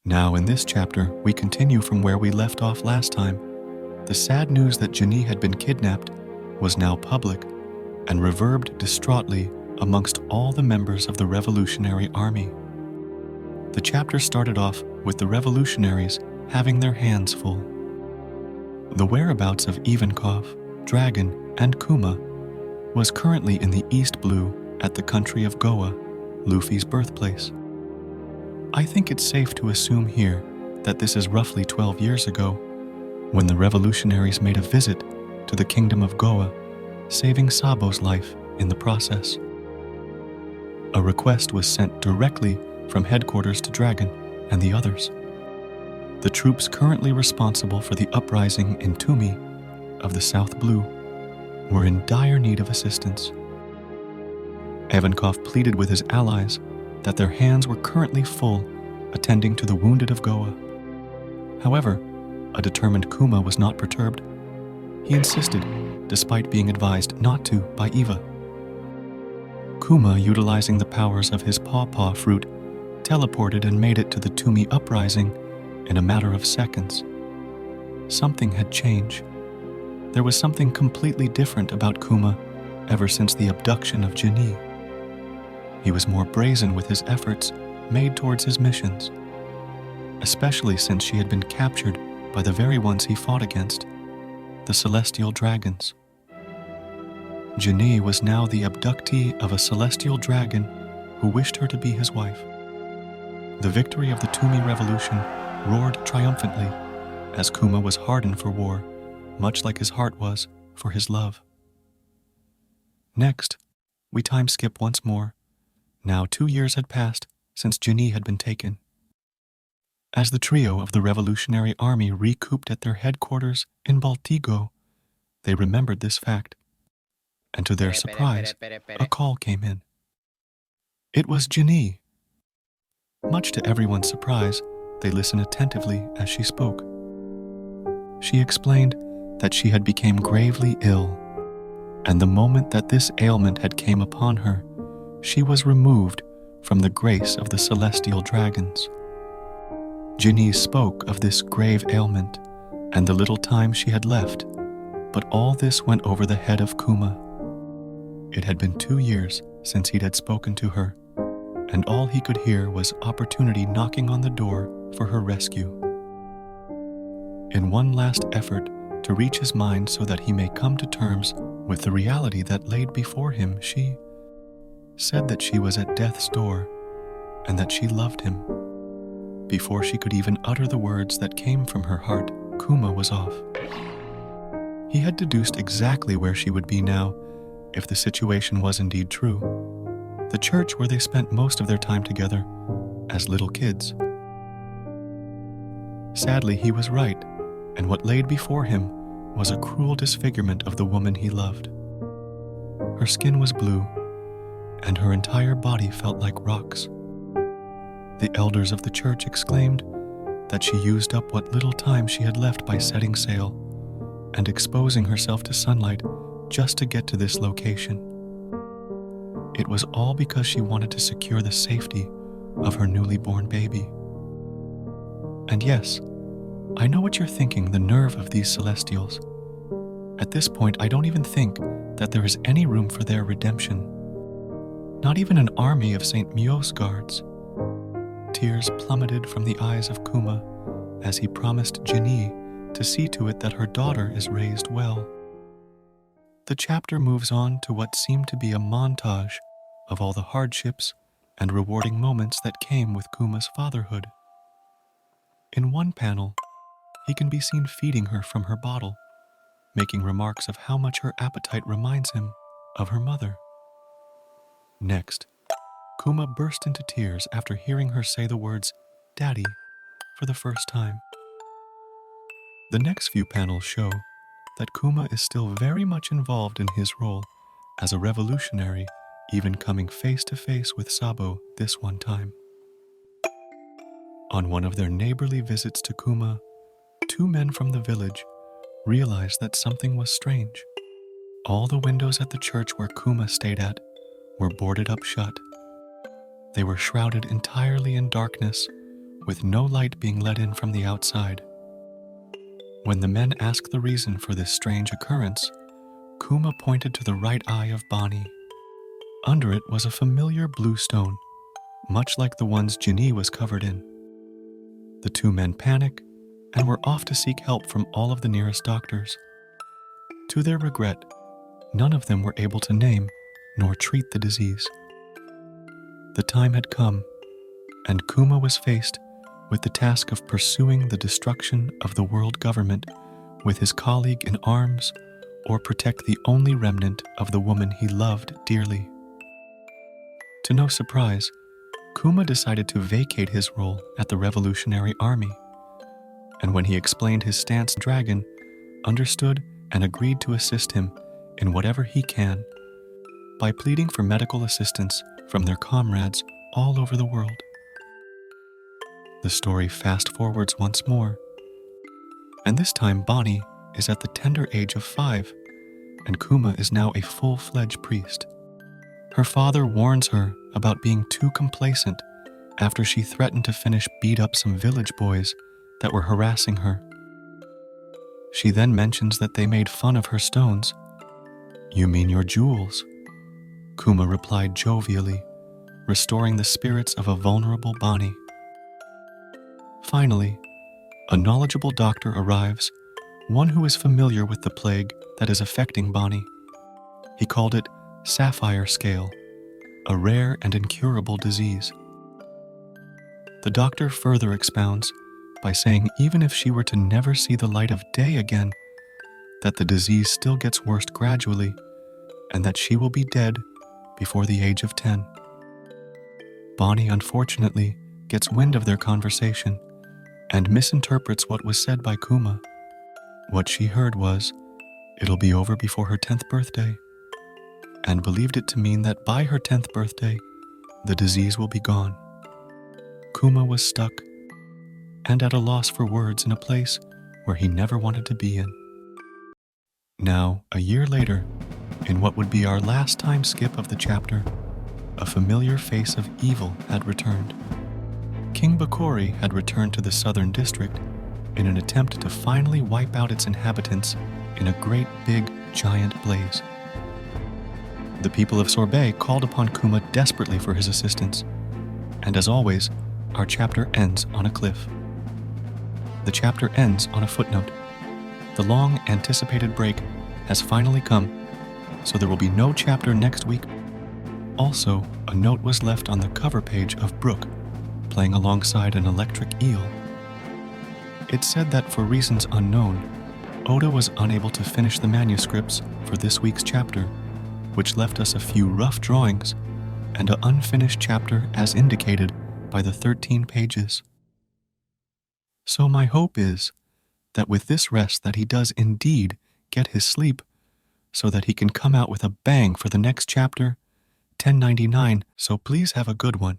Now in this chapter, we continue from where we left off last time. The sad news that Bonney had been kidnapped was now public and reverbed distraughtly amongst all the members of the Revolutionary Army. The chapter started off with the revolutionaries having their hands full. The whereabouts of Ivankov, Dragon, and Kuma was currently in the East Blue at the country of Goa, Luffy's birthplace. I think it's safe to assume here that this is roughly 12 years ago, when the revolutionaries made a visit to the kingdom of Goa, saving Sabo's life in the process. A request was sent directly from headquarters to Dragon and the others. The troops currently responsible for the uprising in Tumi of the South Blue were in dire need of assistance. Ivankov pleaded with his allies that their hands were currently full attending to the wounded of Goa. However, a determined Kuma was not perturbed. He insisted, despite being advised not to by Eva. Kuma, utilizing the powers of his pawpaw fruit, teleported and made it to the Tumi uprising in a matter of seconds. Something had changed. There was something completely different about Kuma ever since the abduction of Bonney. He was more brazen with his efforts made towards his missions, especially since she had been captured by the very ones he fought against, the celestial dragons. Bonney was now the abductee of a celestial dragon who wished her to be his wife. The victory of the Tumi Revolution roared triumphantly as Kuma was hardened for war, much like his heart was for his love. Next, we time skip once more. Now 2 years had passed since Bonney had been taken. As the trio of the Revolutionary Army recouped at their headquarters in Baltigo, they remembered this fact, and to their surprise, a call came in. It was Bonney. Much to everyone's surprise, they listened attentively as she spoke. She explained that she had become gravely ill, and the moment that this ailment had came upon her, she was removed from the grace of the celestial dragons. Bonney spoke of this grave ailment and the little time she had left, but all this went over the head of Kuma. It had been 2 years since he had spoken to her, and all he could hear was opportunity knocking on the door for her rescue. In one last effort to reach his mind so that he may come to terms with the reality that laid before him, she said that she was at death's door and that she loved him. Before she could even utter the words that came from her heart, Kuma was off. He had deduced exactly where she would be now if the situation was indeed true, the church where they spent most of their time together as little kids. Sadly, he was right, and what laid before him was a cruel disfigurement of the woman he loved. Her skin was blue, and her entire body felt like rocks. The elders of the church exclaimed that she used up what little time she had left by setting sail and exposing herself to sunlight just to get to this location. It was all because she wanted to secure the safety of her newly born baby. And yes, I know what you're thinking, the nerve of these celestials. At this point, I don't even think that there is any room for their redemption. Not even an army of St. Myo's guards. Tears plummeted from the eyes of Kuma as he promised Bonney to see to it that her daughter is raised well. The chapter moves on to what seemed to be a montage of all the hardships and rewarding moments that came with Kuma's fatherhood. In one panel, he can be seen feeding her from her bottle, making remarks of how much her appetite reminds him of her mother. Next, Kuma burst into tears after hearing her say the words, "Daddy," for the first time. The next few panels show that Kuma is still very much involved in his role as a revolutionary, even coming face to face with Sabo this one time. On one of their neighborly visits to Kuma, 2 men from the village realized that something was strange. All the windows at the church where Kuma stayed at were boarded up shut. They were shrouded entirely in darkness, with no light being let in from the outside. When the men asked the reason for this strange occurrence, Kuma pointed to the right eye of Bonney. Under it was a familiar blue stone, much like the ones Ginny was covered in. The two men panic and were off to seek help from all of the nearest doctors. To their regret, none of them were able to name nor treat the disease. The time had come, and Kuma was faced with the task of pursuing the destruction of the world government with his colleague in arms, or protect the only remnant of the woman he loved dearly. To no surprise, Kuma decided to vacate his role at the Revolutionary Army, and when he explained his stance, Dragon understood and agreed to assist him in whatever he can by pleading for medical assistance from their comrades all over the world. The story fast forwards once more, and this time Bonney is at the tender age of 5, and Kuma is now a full-fledged priest. Her father warns her about being too complacent after she threatened to finish beat up some village boys that were harassing her. She then mentions that they made fun of her stones. "You mean your jewels?" Kuma replied jovially, restoring the spirits of a vulnerable Bonney. Finally, a knowledgeable doctor arrives, one who is familiar with the plague that is affecting Bonney. He called it sapphire scale, a rare and incurable disease. The doctor further expounds by saying even if she were to never see the light of day again, that the disease still gets worse gradually, and that she will be dead before the age of 10. Bonney unfortunately gets wind of their conversation and misinterprets what was said by Kuma. What she heard was, "It'll be over before her 10th birthday," and believed it to mean that by her 10th birthday, the disease will be gone. Kuma was stuck and at a loss for words in a place where he never wanted to be in. Now, a year later, in what would be our last time skip of the chapter, a familiar face of evil had returned. King Bakori had returned to the southern district in an attempt to finally wipe out its inhabitants in a great big giant blaze. The people of Sorbet called upon Kuma desperately for his assistance, and as always, our chapter ends on a cliff. The chapter ends on a footnote. The long-anticipated break has finally come, so there will be no chapter next week. Also, a note was left on the cover page of Brooke, playing alongside an electric eel. It said that for reasons unknown, Oda was unable to finish the manuscripts for this week's chapter, which left us a few rough drawings and an unfinished chapter as indicated by the 13 pages. So my hope is that with this rest that he does indeed get his sleep, so that he can come out with a bang for the next chapter, 1099, so please have a good one.